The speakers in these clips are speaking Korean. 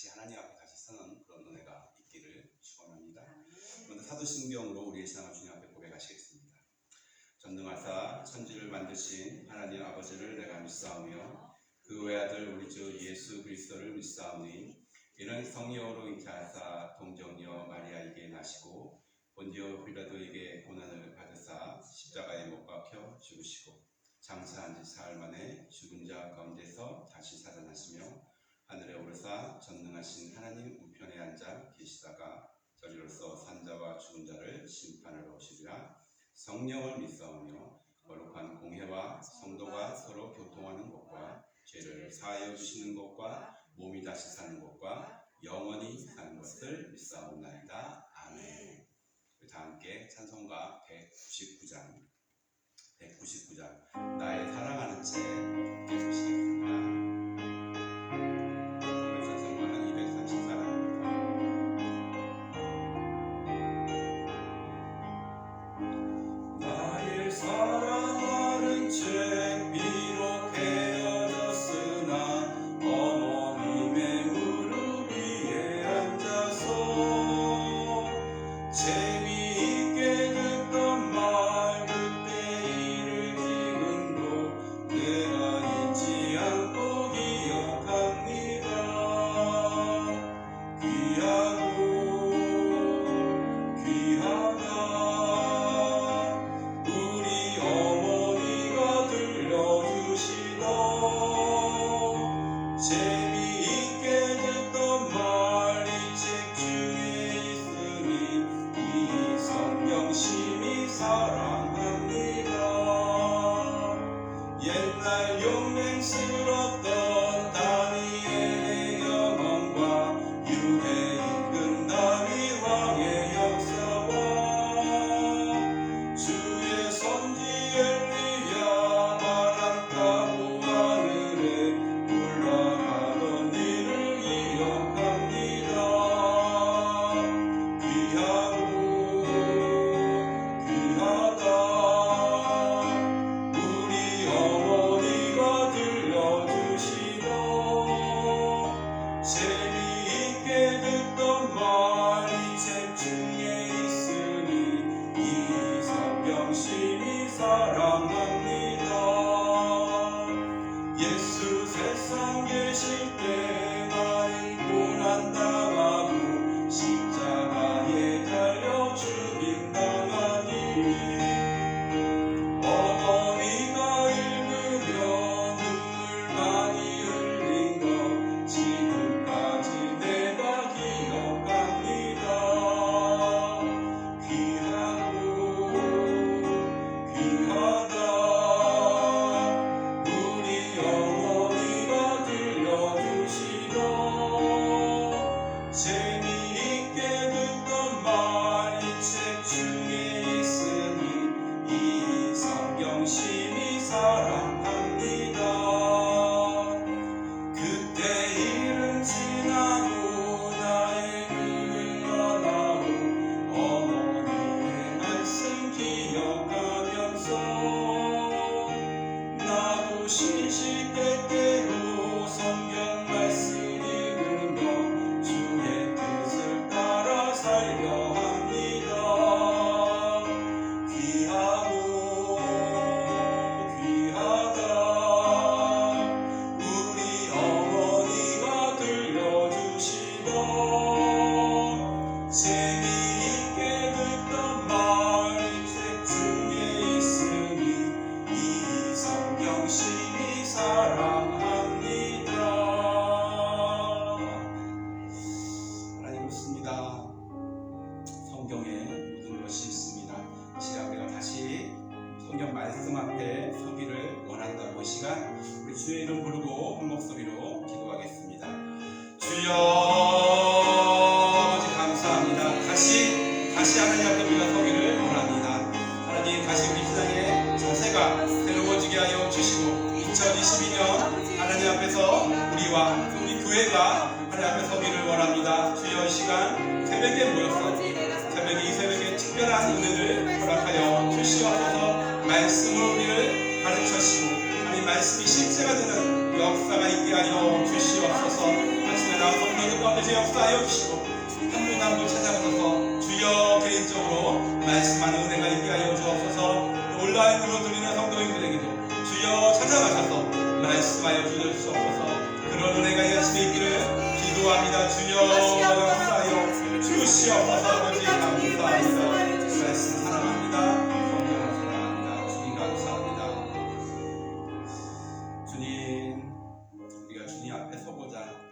다시 하나님 앞에 다시 서는 그런 은혜가 있기를 축원합니다. 먼저 사도신경으로 우리의 신앙을 주님 앞에 고백하시겠습니다. 전능하사 천지를 만드신 하나님 아버지를 내가 믿사오며 그 외아들 우리 주 예수 그리스도를 믿사오니 이는 성령으로 잉태하사 동정녀 마리아에게 나시고 본디오 빌라도에게 고난을 받으사 십자가에 못 박혀 죽으시고 장사한 지 사흘 만에 죽은 자 가운데서 다시 살아나시며 하늘에 오르사 전능하신 하나님 우편에 앉아 계시다가 저리로서 산자와 죽은 자를 심판하러 오시리라. 성령을 믿사오며 거룩한 공회와 성도가 서로 교통하는 것과 죄를 사하여 주시는 것과 몸이 다시 사는 것과 영원히 사는 것을 믿사옵나이다. 아멘. 다 함께 찬송가 199장 나의 사랑하는 채 함께 보시겠습니다. 사랑하는 채 비록 헤어졌으나 어머님의 무릎 위에 앉아서 재미있게 듣던 말 그때 이를 지금도 내가 잊지 않고 기억합니다. 귀하고 귀하다 재미있게 듣던 말 이 책 중에 있으니 이 성경 심히 사랑합니다. 옛날 용맹스럽던 다니엘의 경험과 유대 임금 다윗 왕의 역사와 주의 선지 엘리야 바람 타고 하늘에 올라가던 일을 기억합니다. 귀하고 귀하다 우리 어머니가 들려주시던 재미있게 듣던 말 이 책 중에 있으니 이 성경 심히 사랑합니다. 예수 세상 계실 때 많이 고난당하고 십자가에 달려 죽임당하니 어머니가 읽으며 눈물 많이 흘린 거 지금까지 내가 기억합니다. 귀하고 귀하다 우리 어머니가 들려주시던 재미있게 듣던 말 이 책 중에 있으니 이 성경 심히 사랑합니다. 그때 일은 지나고 나의 흘러나오 어머니의 말씀 기억하면서 나도 신실때때로 성경 말씀 읽으며 주의 뜻을 따라 살려 합니다. 귀하고 귀하다 우리 어머니가 들려주시던 재미있게 듣던 말 이 책 중에 있으니 이 성경 심히 사랑합니다. 하나님 묻습니다. 성경에 모든 것이 있습니다. 이 시간 우리가 다시 성경 말씀 앞에 서기를 원한다고 이 시간 우리 주의 이름 부르고 한 목소리로 기도하겠습니다. 주여 아버지 감사합니다. 다시 하나님 앞에 우리가 서기를 원합니다. 하나님 다시 우리 신앙의 자세가 새로워지게 하여 주시고 2022년 하나님 앞에서 우리와 우리 교회가 하나님 앞에 서기를 원합니다. 주여 이 시간 새벽에 모였어 이 새벽에 특별한 은혜를 허락하여 주시옵소서. 말씀으로 우리를 가르쳐주시고 하나님 말씀이 실제가 되는 역사가 있게 하여 주시옵소서. 아침에 나와서 우리 가운데 아버지 역사하여 주시고 한 분 한 분 찾아가셔서 주여 개인적으로 말씀하는 은혜가 있게 하여 주옵소서. 온라인으로 드리는 성도님들에게도 주여 찾아가셔서 말씀하여 주옵소서. 그런 은혜가 열심히 있기를 기도합니다. 주여 역사하여 주시옵소서. 아버지 감사합니다. 말씀 사랑합니다. 성경을 사랑합니다. 주님 감사합니다. 주님, 우리가 주님 앞에 서보자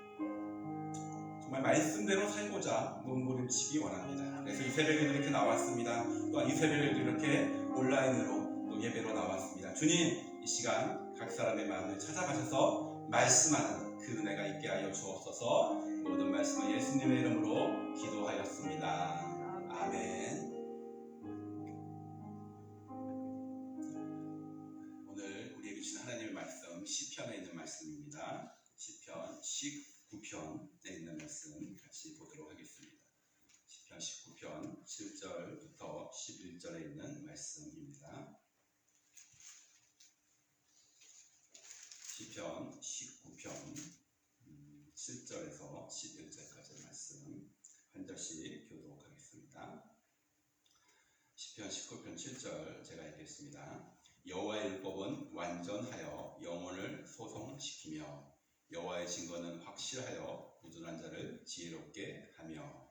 정말 말씀대로 살고자 몸부림치기 원합니다. 그래서 이 새벽에도 이렇게 나왔습니다. 또한 이 새벽에도 이렇게 온라인으로 또 예배로 나왔습니다. 주님, 이 시간 각 사람의 마음을 찾아가셔서 말씀하는 그 은혜가 있게 하여 주옵소서. 모든 말씀은 예수님의 이름으로 기도하였습니다. 아멘. 오늘 우리에게 주신 하나님의 말씀 시편에 있는 말씀입니다. 시편 19편에 있는 말씀 같이 보도록 하겠습니다. 시편 19편 7절부터 11절에 있는 말씀입니다. 시편 19편 7절에서 11절까지의 말씀 한 절씩 교독하겠습니다. 시편 19편 7절 제가 읽겠습니다. 여호와의 율법은 완전하여 영혼을 소송시키며 여호와의 증거는 확실하여 부둔한 자를 지혜롭게 하며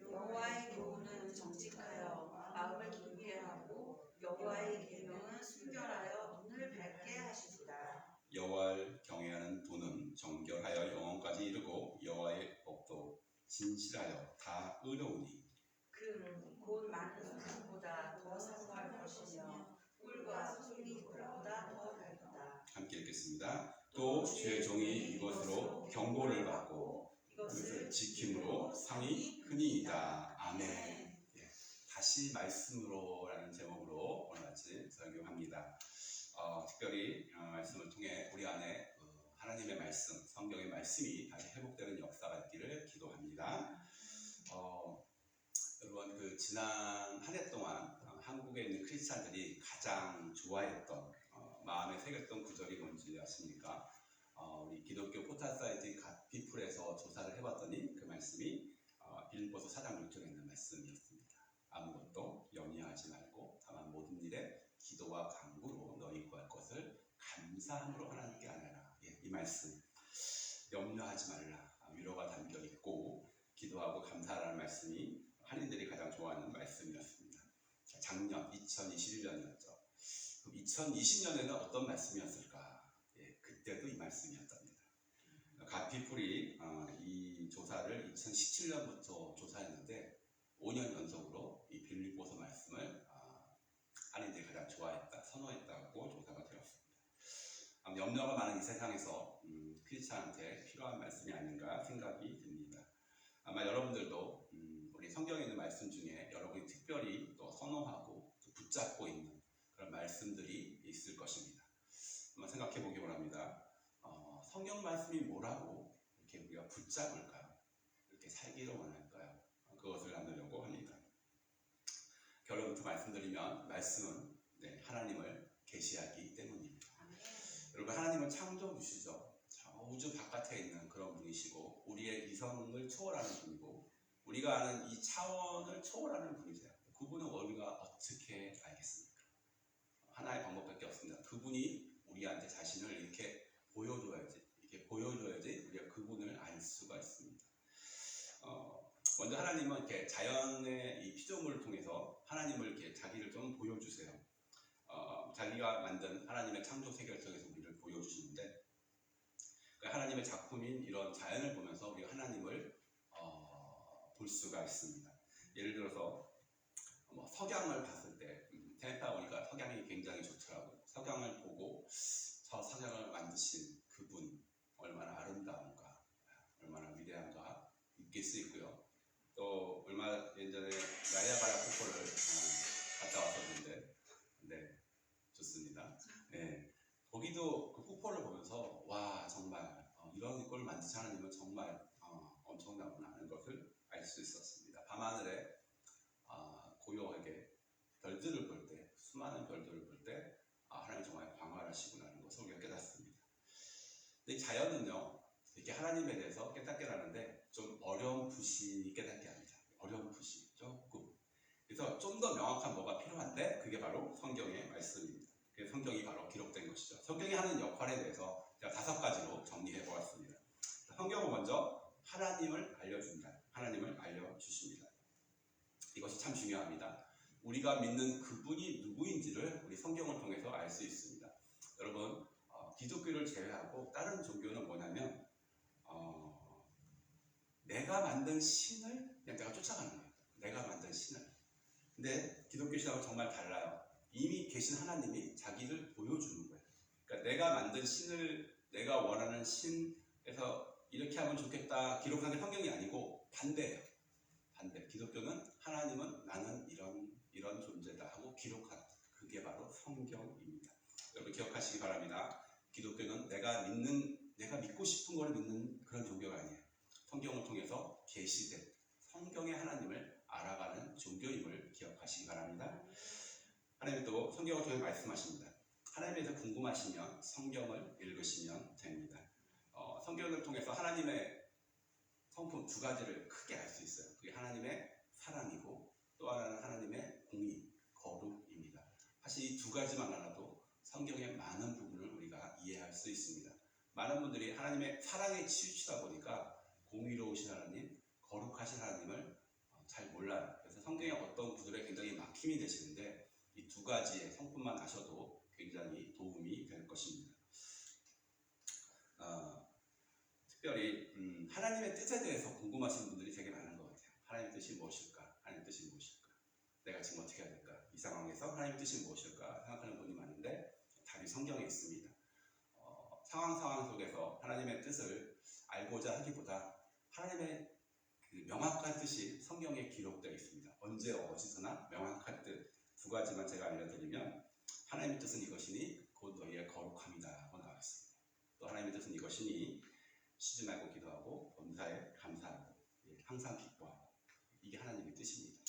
여호와의 교훈은 정직하여 마음을 기쁘게 하고 여호와의 계명은 순결하여 눈을 밝게 하시리라. 여호와를 경외하는 도는 정결하여 영혼까지 이르고 여호와의 법도 진실하여 다 의로우니 금 곧 많은 금보다 더 사모할 것이며 꿀과 소금이 꿀보다 더 달다. 함께 읽겠습니다. 또 주의 종이 이것으로 경고를 받고 이것을 지킴으로 상이 크니이다. 아멘. 예, 다시 말씀으로라는 제목으로 오늘 아침 설교합니다. 특별히 말씀을 통해 우리 안에 하나님의 말씀, 성경의 말씀이 다시 회복되는 역사가 있기를 기도합니다. 여러분, 그 지난 한 해 동안 한국에 있는 크리스찬들이 가장 좋아했던 마음에 새겼던 구절이 뭔지 아십니까? 우리 기독교 포탈 사이트 갓피플에서 조사를 해봤더니 그 말씀이 빌립보서 4장 6절에 있는 말씀이었습니다. 아무것도 염려하지 말고 다만 모든 일에 기도와 간구로 너희 구할 것을 감사함으로 하나님께 아뢰라. 예, 이 말씀 염려하지 말라. 위로가 담겨 있고 기도하고 감사하라는 말씀이 한인들이 가장 좋아하는 말씀이었습니다. 작년 2021년이었죠. 그럼 2020년에는 어떤 말씀이었을까? 예, 그때도 이 말씀이었답니다. 갓피플이 이 조사를 2017년부터 조사했는데 5년 연속으로 이 빌립보서 말씀을 한인들이 가장 좋아했다, 선호했다고 조사가 되었습니다. 염려가 많은 이 세상에서 크리스찬한테 필요한 말씀이 아닌가 생각이 듭니다. 아마 여러분들도 우리 성경에 있는 말씀 중에 여러분이 특별히 또 선호하고 또 붙잡고 있는 그런 말씀들이 있을 것입니다. 한번 생각해 보기 원합니다. 성경 말씀이 뭐라고 이렇게 우리가 붙잡을까요? 이렇게 살기를 원할까요? 그것을 나누려고 합니다. 결론부터 말씀드리면 말씀은 하나님을 계시하기 때문입니다. 여러분, 하나님은 창조주시죠. 우주 바깥에 있는 그런 분이시고 우리의 이성을 초월하는 분이고 우리가 아는 이 차원을 초월하는 분이세요. 그분은 우리가 어떻게 알겠습니까? 하나의 방법밖에 없습니다. 그분이 우리한테 자신을 이렇게 보여줘야지 우리가 그분을 알 수가 있습니다. 먼저 하나님은 이렇게 자연의 이 피조물을 통해서 하나님을 이렇게 자기를 좀 보여주세요. 자기가 만든 하나님의 창조 세계를 통해서 우리를 보여주시는데 하나님의 작품인 이런 자연을 보면서 우리가 하나님을 볼 수가 있습니다. 예를 들어서 석양을 봤을 때 테네파 오니까 석양이 굉장히 좋더라고요. 석양을 보고 저 석양을 만드신 그분 얼마나 아름다운가, 얼마나 위대한가 느낄 수 있고요. 또 얼마 예전에 나이아가라 폭포를 갔다 왔었는데 좋습니다. 네, 거기도 그 폭포를 보면서 와 정말 이런 걸 만드신 하나님은 정말 엄청나구나 하는 것을 알 수 있었습니다. 밤하늘에 고요하게 별들을 볼 때, 수많은 별들을 볼 때 하나님 정말 광활하시구나 하는 것을 우리가 깨닫습니다. 근데 이 자연은요 이렇게 하나님에 대해서 깨닫게 하는데 좀 어려운 성경의 말씀입니다. 그래서 성경이 바로 기록된 것이죠. 성경이 하는 역할에 대해서 제가 5가지로 정리해 보았습니다. 성경은 먼저 하나님을 알려준다. 하나님을 알려주십니다. 이것이 참 중요합니다. 우리가 믿는 그분이 누구인지를 우리 성경을 통해서 알 수 있습니다. 여러분, 기독교를 제외하고 다른 종교는 뭐냐면 내가 만든 신을 그냥 내가 쫓아가는 거예요. 내가 만든 신을. 근데 기독교 신앙은 정말 달라요. 이미 계신 하나님이 자기를 보여주는 거예요. 그러니까 내가 만든 신을 내가 원하는 신에서 이렇게 하면 좋겠다 기록한 게 성경이 아니고 반대예요. 반대. 기독교는 하나님은 나는 이런 존재다 하고 기록한 그게 바로 성경입니다. 여러분 기억하시기 바랍니다. 기독교는 내가 믿고 싶은 걸 믿는 그런 종교가 아니에요. 성경을 통해서 계시된 성경의 하나님을 알아가는 종교임을 기억하시기 바랍니다. 하나님이 또 성경을 통해 말씀하십니다. 하나님에 대해서 궁금하시면 성경을 읽으시면 됩니다. 성경을 통해서 하나님의 성품 2가지를 크게 알 수 있어요. 그게 하나님의 사랑이고 또 하나는 하나님의 공의, 거룩입니다. 사실 이 2가지만 알아도 성경의 많은 부분을 우리가 이해할 수 있습니다. 많은 분들이 하나님의 사랑에 치우치다 보니까 공의로우신 하나님, 거룩하신 하나님을 잘 몰라요. 그래서 성경의 어떤 구절에 굉장히 막힘이 되시는데 이 2가지의 성품만 아셔도 굉장히 도움이 될 것입니다. 특별히 하나님의 뜻에 대해서 궁금하신 분들이 되게 많은 것 같아요. 하나님의 뜻이 무엇일까? 하나님의 뜻이 무엇일까? 내가 지금 어떻게 해야 될까? 이 상황에서 하나님의 뜻이 무엇일까? 생각하는 분이 많은데 답이 성경에 있습니다. 상황 속에서 하나님의 뜻을 알고자 하기보다 하나님의 그 명확한 뜻이 성경에 기록되어 있습니다. 언제 어디서나 명확한 뜻 2가지만 제가 알려드리면 하나님의 뜻은 이것이니 곧 너희의 거룩함이다 하고 나와 있습니다. 또 하나님의 뜻은 이것이니 쉬지 말고 기도하고 범사에 감사하고 항상 기뻐하고 이게 하나님의 뜻입니다.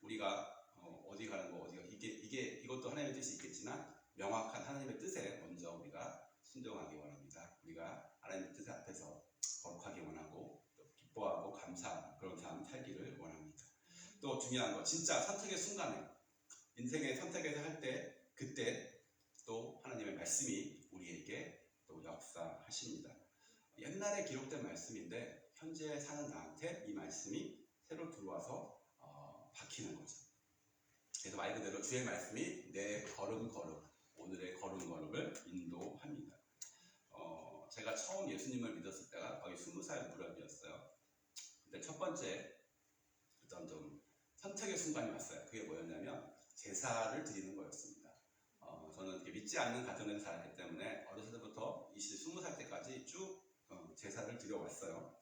우리가 어디 가는 거 어디가 이것도 하나님의 뜻이 있겠지만 명확한 하나님의 뜻에 먼저 우리가 순종하기 원합니다. 우리가 하나님의 뜻 앞에서 거룩하기 원하고 또 기뻐하고 감사하는 그런 삶 살기를 원합니다. 또 중요한 거 진짜 선택의 순간에 인생의 선택에서 할 때 그때 또 하나님의 말씀이 우리에게 또 역사하십니다. 옛날에 기록된 말씀인데 현재 사는 나한테 이 말씀이 새로 들어와서 박히는 거죠. 그래서 말 그대로 주의 말씀이 내 걸음걸음 오늘의 걸음걸음을 인도합니다. 제가 처음 예수님을 믿었을 때가 거의 20살 무렵이었어요. 근데 첫 번째 어떤 좀 선택의 순간이 왔어요. 그게 뭐였냐면 제사를 드리는 거였습니다. 저는 믿지 않는 가정에서 자랐기 때문에 어렸을 때부터 20살 때까지 쭉 제사를 드려왔어요.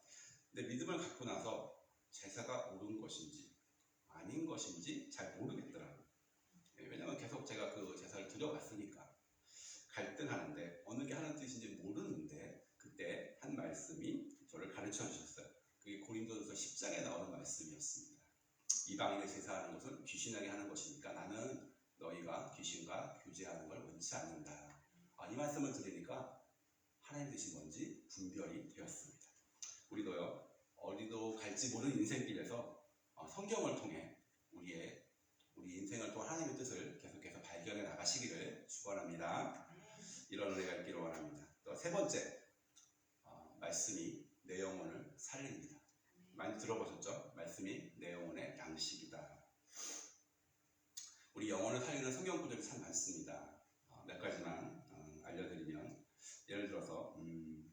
근데 믿음을 갖고 나서 제사가 옳은 것인지 아닌 것인지 잘 모르겠더라고요. 왜냐면 계속 제가 그 제사를 드려왔으니까 갈등하는데 어느 게 하는 뜻인지 모르는데 그때 한 말씀이 저를 가르쳐 주셨어요. 그게 고린도전서 10장에 나오는 말씀이었습니다. 이방인의 제사하는 것은 귀신에게 하는 것이니까 나는 너희가 귀신과 교제하는 걸 원치 않는다. 이 말씀을 들으니까 하나님의 뜻이 뭔지 분별이 되었습니다. 우리도요, 어디도 갈지 모르는 인생길에서 성경을 통해 우리 인생을 통한 하나님의 뜻을 계속해서 발견해 나가시기를 축원합니다. 이런 은혜가 있기를 원합니다. 또 3번째, 말씀이 내 영혼을 살립니다. 많이 들어보셨죠? 말씀이 내 영혼의 양식이다. 우리 영혼을 살리는 성경 구절이 참 많습니다. 몇 가지만 알려드리면 예를 들어서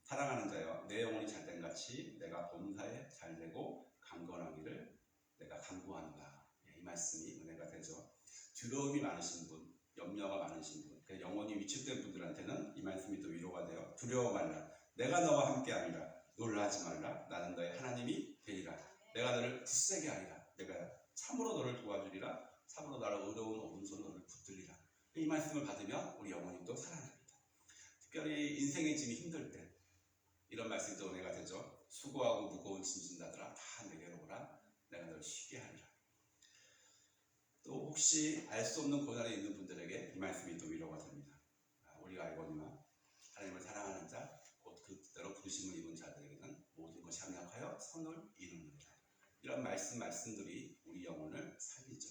사랑하는 자여 내 영혼이 잘된 같이 내가 범사에 잘되고 강건하기를 내가 간구하노라. 이 말씀이 은혜가 되죠. 두려움이 많으신 분, 염려가 많으신 분, 영혼이 위축된 분들한테는 이 말씀이 또 위로가 돼요. 두려워 말라. 내가 너와 함께하리라. 놀라지 말라. 나는 너의 하나님이 되리라. 내가 너를 굳세게 하리라. 내가 참으로 너를 도와주리라. 참으로 나를 어려운 오른손으로 너를 붙들리라. 이 말씀을 받으면 우리 영혼이 또 살아납니다. 특별히 인생의 짐이 힘들 때 이런 말씀이 또 은혜가 되죠. 수고하고 무거운 짐진 자들아 다 내게로 오라. 내가 너를 쉬게 하리라. 또 혹시 알 수 없는 고난에 있는 분들에게 이 말씀이 또 위로가 됩니다. 우리가 알거니와 하나님을 사랑하는 자, 곧 그 뜻대로 부르심을 입은 자들에게는 모든 것이 합력하여 선을 이루느니라. 이런 말씀들이 우리 영혼을 살리죠.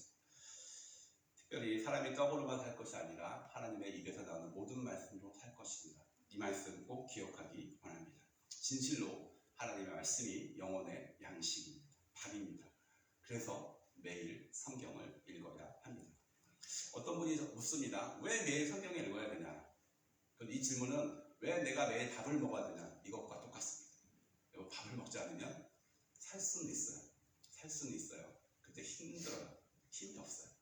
특별히 사람이 떡으로만 살 것이 아니라 하나님의 입에서 나오는 모든 말씀으로 살 것입니다. 이 말씀 꼭 기억하기 원합니다. 진실로 하나님의 말씀이 영혼의 양식입니다. 밥입니다. 그래서 매일 성경을 읽어야 합니다. 어떤 분이 묻습니다. 왜 매일 성경을 읽어야 되냐? 이 질문은 왜 내가 매일 밥을 먹어야 되냐? 이것과 똑같습니다. 밥을 먹지 않으면 살 수는 있어요. 살 수는 있어요. 그때 힘들어요. 힘이 없어요.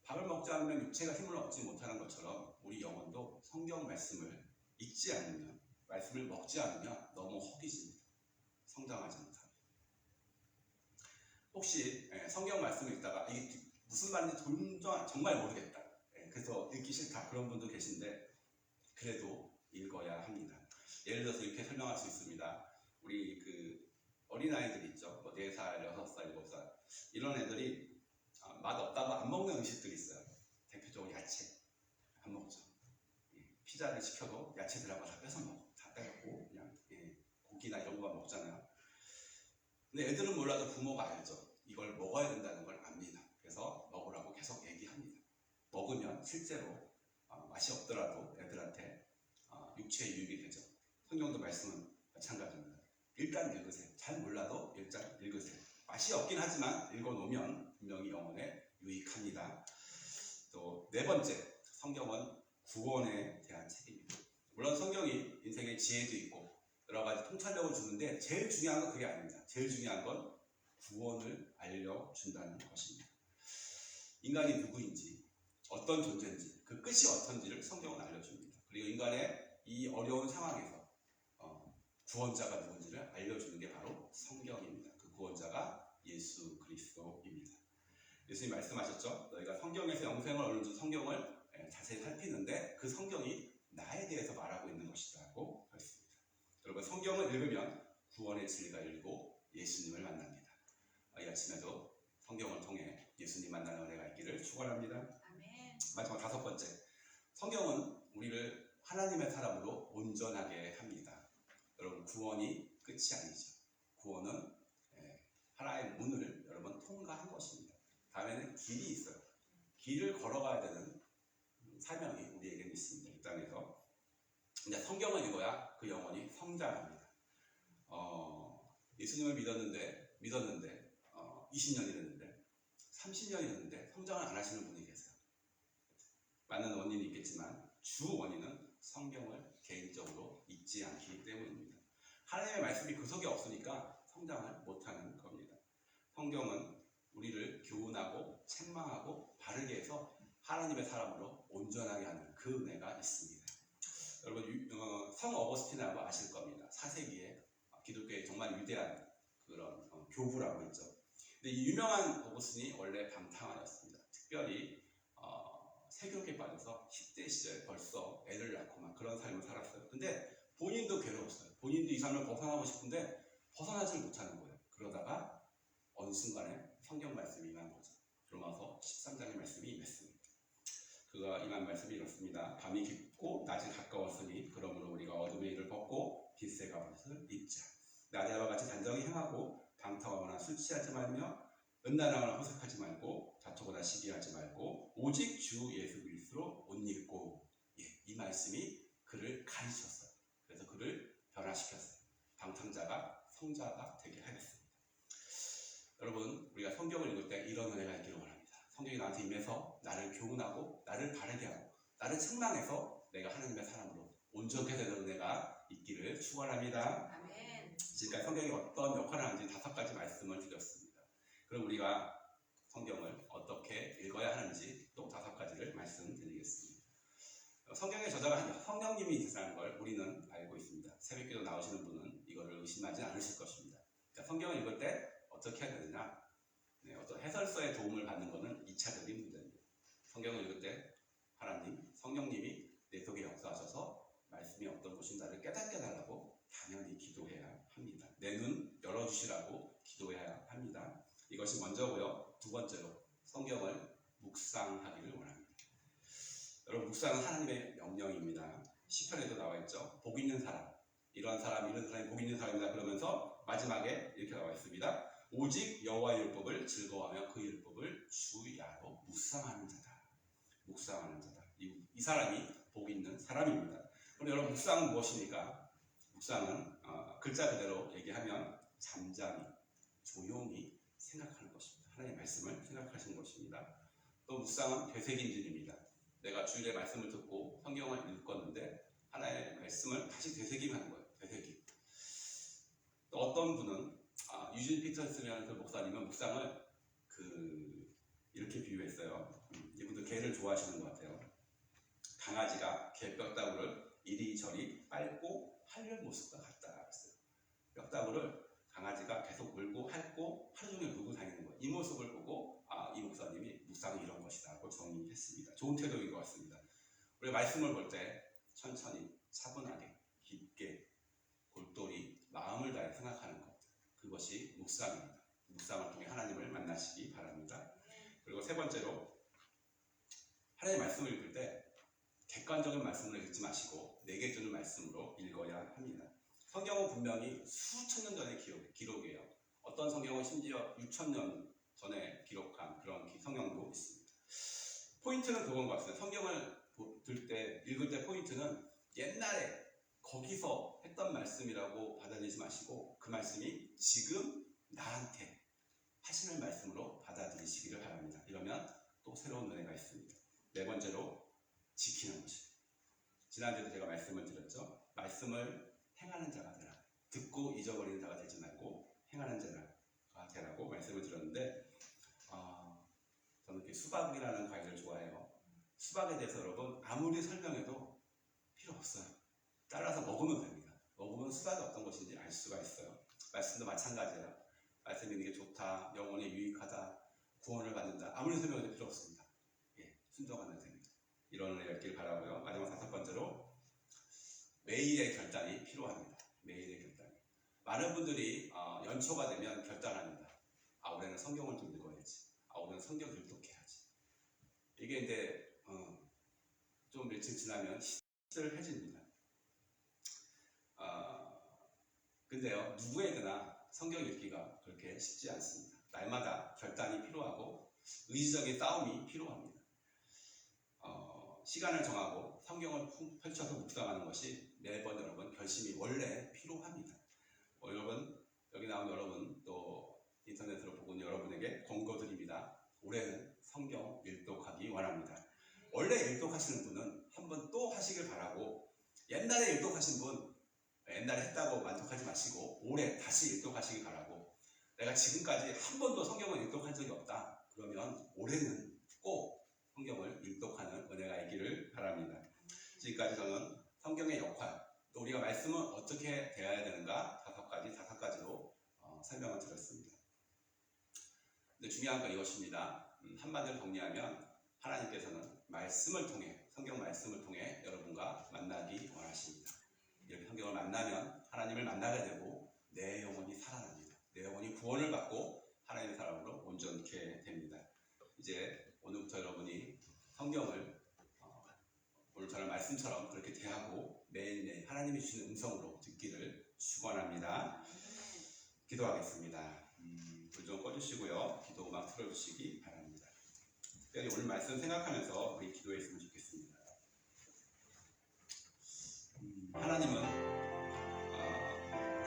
밥을 먹지 않으면 육체가 힘을 얻지 못하는 것처럼 우리 영혼도 성경 말씀을 읽지 않으면, 말씀을 먹지 않으면 너무 허기집니다. 성장하지 못합니다. 혹시 성경 말씀을 읽다가 이게 무슨 말인지 정말 모르겠다. 그래서 읽기 싫다. 그런 분도 계신데 그래도 읽어야 합니다. 예를 들어서 이렇게 설명할 수 있습니다. 우리 그 어린아이들 있죠. 뭐 4살, 6살, 7살. 이런 애들이 맛없다고 안 먹는 음식들이 있어요. 대표적으로 야채. 안 먹죠. 피자를 시켜도 야채 들어간 거 다 뺏어 먹어. 다 빼고 그냥 고기나 이런 거만 먹잖아요. 근데 애들은 몰라도 부모가 알죠. 이걸 먹어야 된다는 걸 압니다. 그래서 먹으라고 계속 얘기합니다. 먹으면 실제로 맛이 없더라도 애들한테 육체에 유익이 되죠. 성경도 말씀은 마찬가지입니다. 일단 읽으세요. 잘 몰라도 일단 읽으세요. 맛이 없긴 하지만 읽어놓으면 분명히 영혼에 유익합니다. 또 4번째, 성경은 구원에 대한 책입니다. 물론 성경이 인생의 지혜도 있고 여러 가지 통찰력을 주는데 제일 중요한 건 그게 아닙니다. 제일 중요한 건 구원을 알려준다는 것입니다. 인간이 누구인지, 어떤 존재인지, 그 끝이 어떤지를 성경은 알려줍니다. 그리고 인간의 이 어려운 상황에서 구원자가 누군지를 알려주는 게 바로 성경입니다. 그 구원자가 예수 그리스도입니다. 예수님 말씀하셨죠? 너희가 성경에서 영생을 얻는 줄 성경을 자세히 살피는데 그 성경이 나에 대해서 말하고 있는 것이라고 했습니다. 여러분, 성경을 읽으면 구원의 진리가 열리고 예수님을 만납니다. 이 아침에도 성경을 통해 예수님 만나는 은혜가 있기를 축원합니다. 아멘. 마지막 5번째, 성경은 우리를 하나님의 사람으로 온전하게 합니다. 여러분, 구원이 끝이 아니죠. 구원은 하나의 문을 여러분 통과한 것입니다. 다음에는 길이 있어요. 길을 걸어가야 되는 사명이 우리에게는 있습니다. 이 땅에서. 이제 성경을 읽어야 그 영혼이 성장합니다. 예수님을 믿었는데 20년이 됐는데 30년이 됐는데 성장을 안 하시는 분이 계세요. 많은 원인이 있겠지만 주 원인은 성경을 개인적으로 읽지 않기 때문입니다. 하나님의 말씀이 그 속에 없으니까 성장을 못하는 겁니다. 성경은 우리를 교훈하고 책망하고 바르게 해서 하나님의 사람으로 온전하게 하는 그 은혜가 있습니다. 여러분, 성 어거스틴이라고 아실 겁니다. 4세기에 기독교의 정말 위대한 그런 교부라고 했죠. 근데 이 유명한 어거스틴이 원래 방탕하였습니다. 특별히 세교육에 빠져서 10대 시절에 벌써 애를 낳고 막 그런 삶을 살았어요. 근데 본인도 괴로웠어요. 본인도 이 삶을 벗어나고 싶은데 벗어나지 못하는 거예요. 그러다가 어느 순간에 성경 말씀이 임한 거죠. 로마서 13장의 말씀이 임했습니다. 그가 임한 말씀이 이렇습니다. 밤이 깊고 낮이 가까웠으니 그러므로 우리가 어둠의 일을 벗고 빛의 갑옷을 입자. 낮에와 같이 단정히 행하고 방탕하거나 술 취하지 말며 은단하거나 호색하지 말고 다투거나 시기하지 말고 오직 주 예수 그리스도로 옷 입고, 이 말씀이 그를 가르쳤어요. 그래서 그를 변화시켰어요. 방탕자가 성자가 되게 하겠습니다. 여러분, 우리가 성경을 읽을 때 이런 은혜가 있기를 원합니다. 성경이 나한테 임해서 나를 교훈하고 나를 바르게 하고 나를 책망해서 내가 하나님의 사람으로 온전하게 되는 은혜가 있기를 축원합니다. 아멘. 지금까지 성경이 어떤 역할을 하는지 5가지 말씀을 드렸습니다. 그럼 우리가 성경을 어떻게 읽어야 하는지 또 5가지를 말씀드리겠습니다. 성경의 저자가 성령님이 있다는 걸 우리는 알고 있습니다. 새벽기도 나오시는 분은 이거를 의심하지 않으실 것입니다. 성경을 읽을 때 어떻게 해야 되느냐? 어떤 해설서의 도움을 받는 것은 2차적인 문제입니다. 성경을 읽을 때 하나님, 성령님이 내 속에 역사하셔서 말씀이 어떤 것인지 나를 깨닫게 해달라고 당연히 기도해야 합니다. 내 눈 열어주시라고 기도해야 합니다. 이것이 먼저고요. 2번째로 성경을 묵상하기를 원합니다. 여러분, 묵상은 하나님의 명령입니다. 시편에도 나와 있죠. 복 있는 사람, 이런 사람이 복 있는 사람이다 그러면서 마지막에 이렇게 나와 있습니다. 오직 여호와의 율법을 즐거워하며 그 율법을 주야로 묵상하는 자다. 묵상하는 자다. 이 사람이 복 있는 사람입니다. 그럼 여러분 묵상은 무엇입니까? 묵상은 글자 그대로 얘기하면 잠잠히 조용히 생각하는 것입니다. 하나님의 말씀을 생각하시는 것입니다. 또 묵상은 되새김질입니다. 내가 주일에 말씀을 듣고 성경을 읽었는데 하나의 말씀을 다시 되새김하는 거예요. 되새김. 또 어떤 분은 유진 피터슨이라는 그 목사님은 묵상을 이렇게 비유했어요. 이분도 개를 좋아하시는 것 같아요. 강아지가 개 뼈다구를 이리저리 빨고 핥는 모습과 같다 했어요. 뼈다구를 강아지가 계속 물고 핥고 하루 종일 물고 다니는 거예요. 이 모습을 보고 이 목사님이 묵상이 이런 것이다고 정의했습니다. 좋은 태도인 것 같습니다. 우리 말씀을 볼 때 천천히 차분하게 깊게 골똘히 마음을 다해 생각하는 것, 그것이 묵상입니다. 묵상을 통해 하나님을 만나시기 바랍니다. 그리고 세 번째로 하나님의 말씀을 읽을 때 객관적인 말씀으로 읽지 마시고 내게 주는 말씀으로 읽어야 합니다. 성경은 분명히 수천 년 전의 기록이에요. 어떤 성경은 심지어 6,000년 전에 기록한 그런 성경도 있습니다. 포인트는 그건 것 같아요. 성경을 읽을 때 포인트는 옛날에 거기서 했던 말씀이라고 받아들이지 마시고 그 말씀이 지금 나한테 하시는 말씀으로 받아들이시기를 바랍니다. 이러면 또 새로운 은혜가 있습니다. 네 번째로 지키는 것입니다. 지난주에도 제가 말씀을 드렸죠. 말씀을 행하는 자가 되라. 듣고 잊어버리는 자가 되지 말고 행하는 자가 되라고 말씀을 드렸는데 저는 이렇게 수박이라는 과일을 좋아해요. 수박에 대해서 여러분 아무리 설명해도 필요 없어요. 잘라서 먹으면 됩니다. 먹으면 수박이 어떤 것인지 알 수가 있어요. 말씀도 마찬가지예요. 말씀 있는 게 좋다, 영혼에 유익하다, 구원을 받는다. 아무리 설명해도 필요 없습니다. 순종하면 됩니다. 이런 은혜가 있길 바라고요. 마지막 다섯 번째로 매일의 결단이 필요합니다. 매일의 결단. 많은 분들이 연초가 되면 결단합니다. 올해는 성경을 좀 읽어야지. 올해는 성경 교독해야지. 이게 이제 좀 며칠 지나면 시들해집니다. 근데요, 누구에게나 성경 읽기가 그렇게 쉽지 않습니다. 날마다 결단이 필요하고 의지적인 싸움이 필요합니다. 시간을 정하고 성경을 펼쳐서 묵상하는 것이 매번 여러분 결심이 원래 필요합니다. 여러분, 여기 나온 여러분, 또 인터넷으로 보고 있는 여러분에게 권고드립니다. 올해는 성경 일독하기 원합니다. 원래 일독하시는 분은 한번 또 하시길 바라고, 옛날에 일독하신 분 옛날에 했다고 만족하지 마시고 올해 다시 일독하시길 바라고, 내가 지금까지 한 번도 성경을 일독한 적이 없다 그러면 올해는 꼭 성경을 일독하는 은혜가 있기를 바랍니다. 지금까지 저는 성경의 역할, 또 우리가 말씀은 어떻게 대해야 되는가 다섯 가지로 설명을 드렸습니다. 근데 중요한 건 이것입니다. 한마디로 정리하면 하나님께서는 말씀을 통해, 성경 말씀을 통해 여러분과 만나기 원하십니다. 이렇게 성경을 만나면 하나님을 만나게 되고 내 영혼이 살아납니다. 내 영혼이 구원을 받고 하나님의 사람으로 온전케 됩니다. 이제 오늘부터 여러분이 성경을 오늘 저는 말씀처럼 그렇게 대하고 매일매일 하나님이 주시는 음성으로 듣기를 축원합니다. 기도하겠습니다. 불 좀 꺼주시고요. 기도 음악 틀어주시기 바랍니다. 특별히 오늘 말씀 생각하면서 우리 기도했으면 좋겠습니다. 하나님은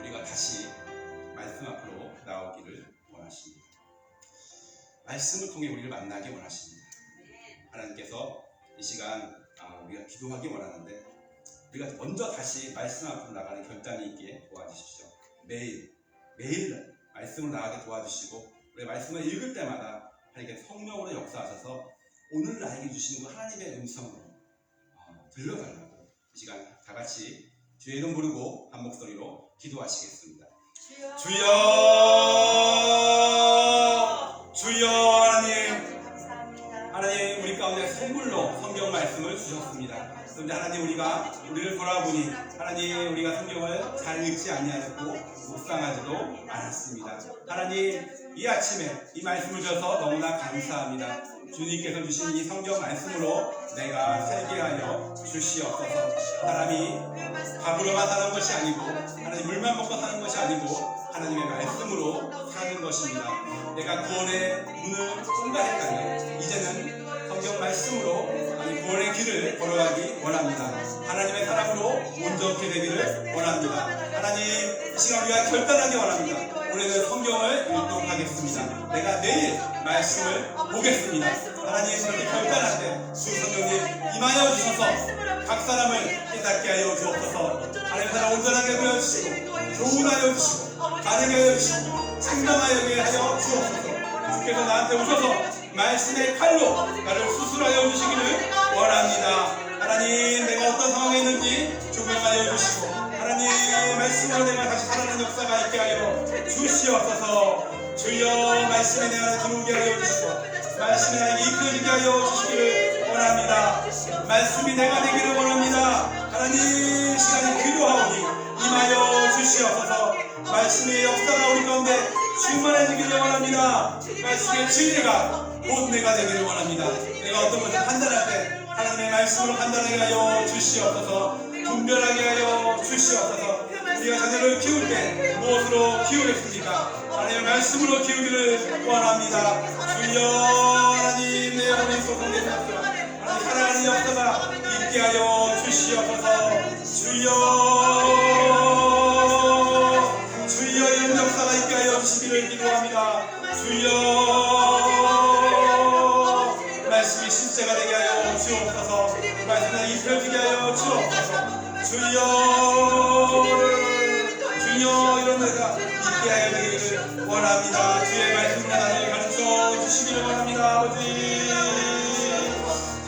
우리가 다시 말씀 앞으로 나오기를 원하십니다. 말씀을 통해 우리를 만나기 원하십니다. 하나님께서 이 시간 우리가 기도하기 원하는데 우리가 먼저 다시 말씀 앞으로 나가는 결단이 있게 도와주십시오. 매일 말씀으로 나가게 도와주시고 우리 말씀을 읽을 때마다 하나님께 성령으로 역사하셔서 오늘 나에게 주시는 그 하나님의 음성으로 들려달라고 이 시간 다 같이 주의 이름 부르고 한 목소리로 기도하시겠습니다. 주여 하나님, 우리 가운데 선물로 성경 말씀을 주셨습니다. 그런데 하나님, 우리를 돌아보니 하나님, 우리가 성경을 잘 읽지 아니하였고 묵상하지도 않았습니다. 하나님, 이 아침에 이 말씀을 주셔서 너무나 감사합니다. 주님께서 주신 이 성경 말씀으로 내가 살게 하여 주시옵소서. 사람이 밥으로만 사는 것이 아니고 하나님 물만 먹고 사는 것이 아니고 하나님의 말씀으로 사는 것이 것입니다. 내가 구원의 문을 통과했다면 이제는 성경 말씀으로 구원의 길을 걸어가기 원합니다. 하나님의 사랑으로 온전케 되기를 원합니다. 하나님, 이 시간 우리가 결단하기 원합니다. 우리는 성경을 읽도록하겠습니다. 내가 내일 말씀을 보겠습니다. 하나님, 그렇게 결단할 때 주 성령님 임하여 주셔서 각 사람을 깨닫게 하여 주옵소서. 하나님의 사랑 온전하게 되어주시고 교훈하여 주시고 가르게 하여 주시고 생명하게 하여 주옵소서. 주께서 나한테 오셔서 말씀의 칼로 나를 수술하여 주시기를 원합니다. 하나님, 내가 어떤 상황에 있는지 조명하여 주시고 하나님 말씀으로 내가 다시 살아나는 역사가 있게 하여 주시옵소서. 주여, 말씀에 내 안에 들어오게 하여 주시고 말씀에 나에게 이끌게 하여 주시기를 원합니다. 말씀이 내가 되기를 원합니다. 하나님, 시간이 기도하오니 임하여 주시옵소서. 말씀의 역사가 우리 가운데 충만해지기를 원합니다. 말씀의 진리가 곧 내가 되기를 원합니다. 내가 어떤 것을 판단할 때 하나님의 말씀으로 판단하게 하여 주시옵소서. 분별하게 하여 주시옵소서. 우리가 자녀를 키울 때 무엇으로 키우겠습니까? 하나님의 말씀으로 키우기를 원합니다. 주여, 하나님, 내 영혼이 소성되는 역사, 하나님 사랑하는 역사가 있게 하여 주시옵소서. 주여, 이런 역사가 있게 하여 주시기를 기도합니다. 주여, 말씀이 실제가 되게 하여 주옵소서. 말씀을 입혀지게 하여 주옵소서. 주여, 이런 내가 있게 하여 되기를 원합니다. 주의 말씀으로 나를 가르쳐 주시기를 원합니다. 아버지,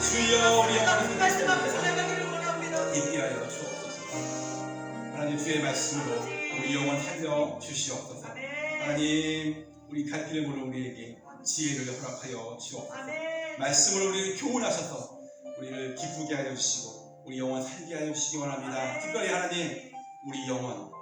주여, 우리 영혼을 있게 하여 주옵소서. 하나님, 주의 말씀으로 우리 영혼 살려 주시옵소서. 하나님, 우리 갈 길을 모르는 우리에게 지혜를 허락하여 주옵소서. 말씀으로 우리를 교훈하셔서 우리를 기쁘게 하여 주시고 우리 영혼 살게 하여 주시기 원합니다. 특별히 하나님, 우리 영혼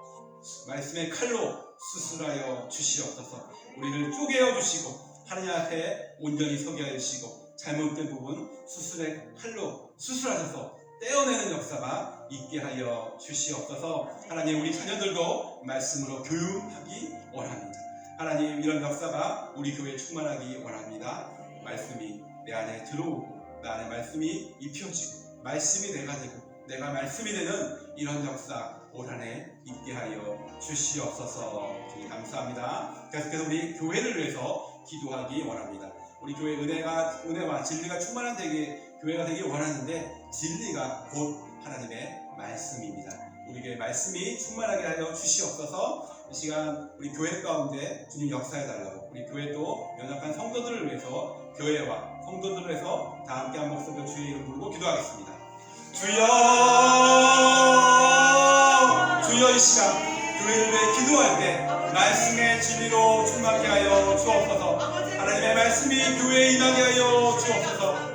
말씀의 칼로 수술하여 주시옵소서. 우리를 쪼개어 주시고 하나님 앞에 온전히 서게 하여 주시고 잘못된 부분 수술의 칼로 수술하셔서 떼어내는 역사가 있게 하여 주시옵소서. 하나님, 우리 자녀들도 말씀으로 교육하기 원합니다. 하나님, 이런 역사가 우리 교회에 충만하기 원합니다. 말씀이 내 안에 들어오고 내 안에 말씀이 입혀지고 말씀이 내가 되고 내가 말씀이 되는 이런 역사 올 한 해 있게 하여 주시옵소서. 주님 감사합니다. 계속해서 우리 교회를 위해서 기도하기 원합니다. 우리 교회 은혜와 진리가 충만한 교회가 되길 원하는데 진리가 곧 하나님의 말씀입니다. 우리 교회 말씀이 충만하게 하여 주시옵소서. 이 시간 우리 교회 가운데 주님 역사해달라고 우리 교회 또 연약한 성도들을 위해서 교회와 성도들을 위해서 다 함께 한 목소리로 주의 이름 부르고 기도하겠습니다. 주여, 이 시간 교회를 위해 기도할 때 말씀의 진리로 충만케 하여 주옵소서. 하나님의 말씀이 교회에 임하게 하여 주옵소서.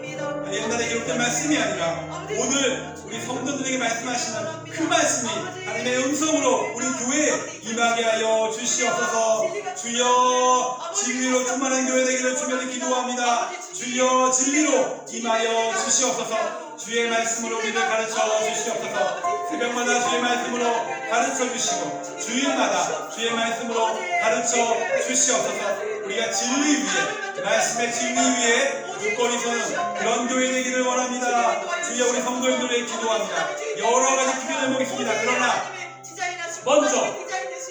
옛날에 기록된 말씀이 아니라 오늘 우리 성도들에게 말씀하시는 그 말씀이 하나님의 음성으로 우리 교회에 임하게 하여 주시옵소서. 주여, 진리로 충만한 교회 되기를 주님께 기도합니다. 주여, 진리로 임하여 주시옵소서. 주의 말씀으로 우리를 가르쳐 주시옵소서. 새벽마다 주의 말씀으로 가르쳐 주시고 주일마다 주의 말씀으로 가르쳐 주시옵소서. 우리가 진리 위에, 말씀의 진리 위에 굳건히 서는 그런 교회 되기를 원합니다. 주여, 우리 성도님들에게 기도합니다. 여러 가지 기도 제목이 있습니다. 그러나 먼저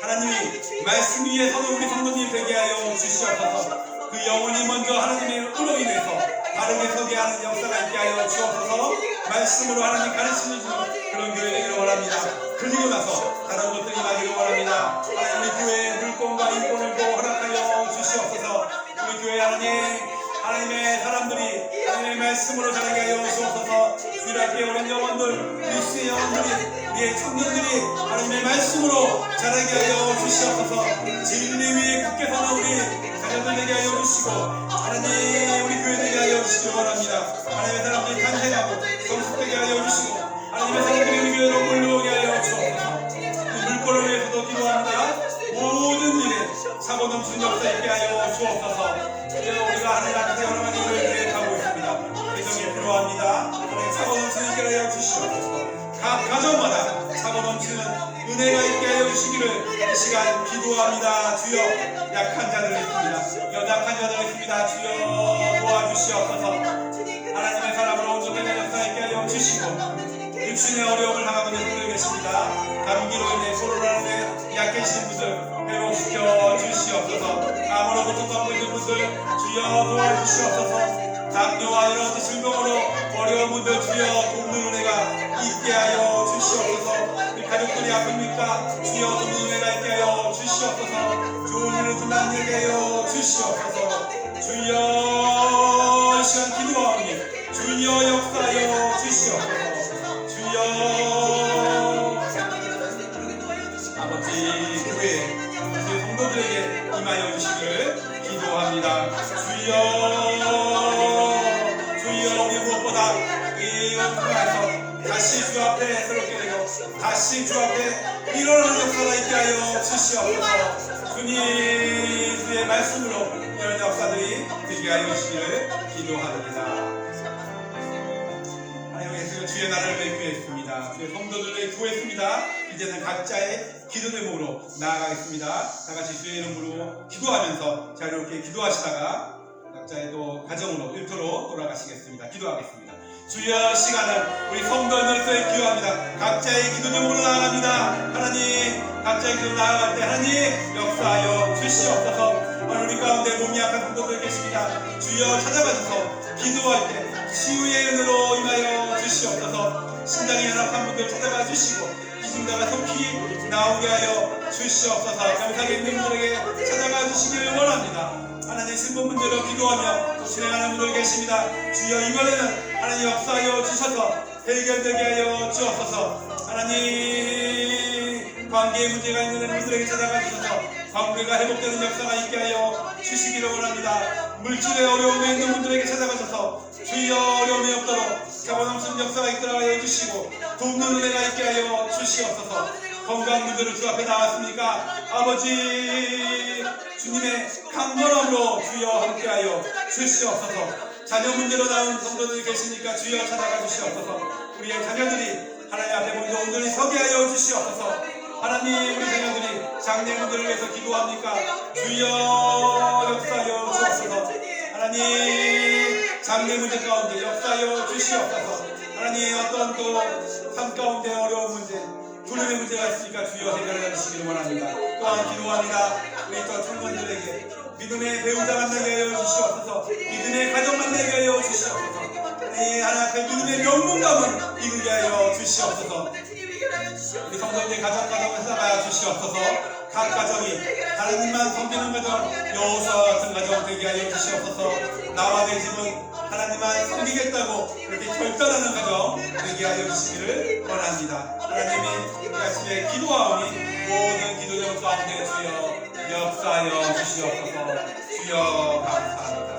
하나님이 말씀 위에 서는 우리 성도님이 되게 하여 주시옵소서. 그 영혼이 먼저 하나님의 으로 인해서 바르게 서게 하는 역사가 있게 하여 주옵소서. 말씀으로 하나님 가르치는 그런 교회 되기를 원합니다. 그리고 나서 다른 것들이 임하기를 원합니다. 하나님, 우리 교회의 물권과 인권을 또 허락하여 주시옵소서. 우리 교회 하나님의 사람들이 하나님의 말씀으로 자라게 하여 주옵소서. 주일 앞에 오는 영혼들, 리스의 영혼들이, 우리의 청년들이 하나님의 말씀으로 자라게 하여 주시옵소서. 진리 위에 굳게 서는 우리 자녀들 되게 하여 주시고 하나님, 우리 교회 되게 하여 주시기 원합니다. 하나님의 사람들이 탄생하고 성숙되게 하여 주시고 하나님의 사람들이 우리 교회로 몰려오게 하여 주옵소서. 물권을 위해서도 기도합니다. 모든 일에 사고 넘치는 역사 있게 하여 주옵소서. 우리가 하나님 앞에 여러 가지 일을 계획하고 있습니다. 개정이 필요합니다. 하나님, 사고 넘치는 있게 하여 주시옵소서. 각 가정마다 사고 넘치는 은혜가 있게 하여 주시기를 시간 기도합니다. 주여 약한 자들 있습니다. 연약한 자들 있습니다. 주여 도와주시옵소서. 하나님의 사람으로 온전한 역사 있게 하여 주시고 육신의 어려움을 당하고 있는 분들 계십니다. 감기로 인해 코로나로 인해 약해지신 분들 회복시켜 주시옵소서. 암으로 고통받고 있는 분들 주여 도와주시옵소서. 당뇨와 여러 가지 질병으로 어려운 분들 주여 돕는 은혜가 있게 하여 주시옵소서. 우리 가족들이 아픕니까? 주여 돕는 은혜가 있게 하여 주시옵소서. 좋은 일을 준다는 일게 하여 주시옵소서. 주여 이 시간 기도하오니 주여 역사하여 주시옵소서. 주여 아버지 교회 그 성도들에게 임하여 주시기를 기도합니다. 주여 우리 무엇보다 이 은총에서 다시 주 앞에 새롭게 되고 다시 주 앞에 일어나는 역사가 있게 하여 주시옵소서. 주님 주의 말씀으로 이런 역사들이 되게 하여 주시기를 기도합니다. 하나님께서 주의 나라를 외교했습니다. 주의 성도들을 구했습니다. 이제는 각자의 기도 제목으로 나아가겠습니다. 다같이 주의 이름으로 기도하면서 자유롭게 기도하시다가 각자의 또 가정으로 일터로 돌아가시겠습니다. 기도하겠습니다. 주여 시간을 우리 성도들에게 기도합니다. 각자의 기도 제목으로 나아갑니다. 하나님 각자의 기도 나아갈 때 하나님 역사하여 주시옵소서. 오늘 우리 가운데 몸이 약한 성도들 계십니다. 주여 찾아가셔서 기도할 때 치유의 은혜로 임하여 주시옵소서. 신장이 연약한 분들 찾아가 주시고 기증자가 속히 나오게 하여 주시옵소서. 감사하게 있는 분들에게 찾아가 주시기를 원합니다. 하나님 신분분들로 기도하며 진행하는 분들 계십니다. 주여 이번에는 하나님 역사하여 주셔서 해결되게 하여 주옵소서. 하나님 관계의 문제가 있는 분들에게 찾아가 주셔서 관계가 회복되는 역사가 있게 하여 주시기를 원합니다. 물질의 어려움에 있는 분들에게 찾아가셔서 주여 어려움이 없도록 자본없는 역사가 있도록 하여 주시고 돕는 은혜가 있게 하여 주시옵소서. 건강 문제로 주 앞에 나왔습니까? 아버지 주님의 강건함으로 주여 함께하여 주시옵소서. 자녀 문제로 나온 성도들이 계시니까 주여 찾아가 주시옵소서. 우리의 자녀들이 하나님 앞에 먼저 온전히 서게 하여 주시옵소서. 하나님 우리 자녀들이 장래 문제를 위해서 기도합니까? 주여 역사하여 주옵소서. 하나님 장래 문제 가운데 역사하여 주시옵소서. 하나님 어떤 또 삶 가운데 어려운 문제 불륜의 문제가 있으니까 주여 해결해 주시기를 원합니다. 또한 기도합니다. 우리 또 청년들에게 믿음의 배우자 만나게 하여 주시옵소서. 믿음의 가정 만나게 하여 주시옵소서. 하나님 앞에 믿음의 명문감을 이루게 하여 주시옵소서. 우리 성도들의 가정을 살아가야 주시옵소서. 각 가정이 하나님만 섬기는 가정, 여호수아 같은 가정 되게 하여 주시옵소서. 나와 내 집은 하나님만 섬기겠다고 이렇게 결단하는 가정 되게 하여 주시기를 원합니다. 하나님이 같이 기도하오니 모든 기도 제목 가운데 주여 역사하여 주시옵소서. 주여 감사합니다.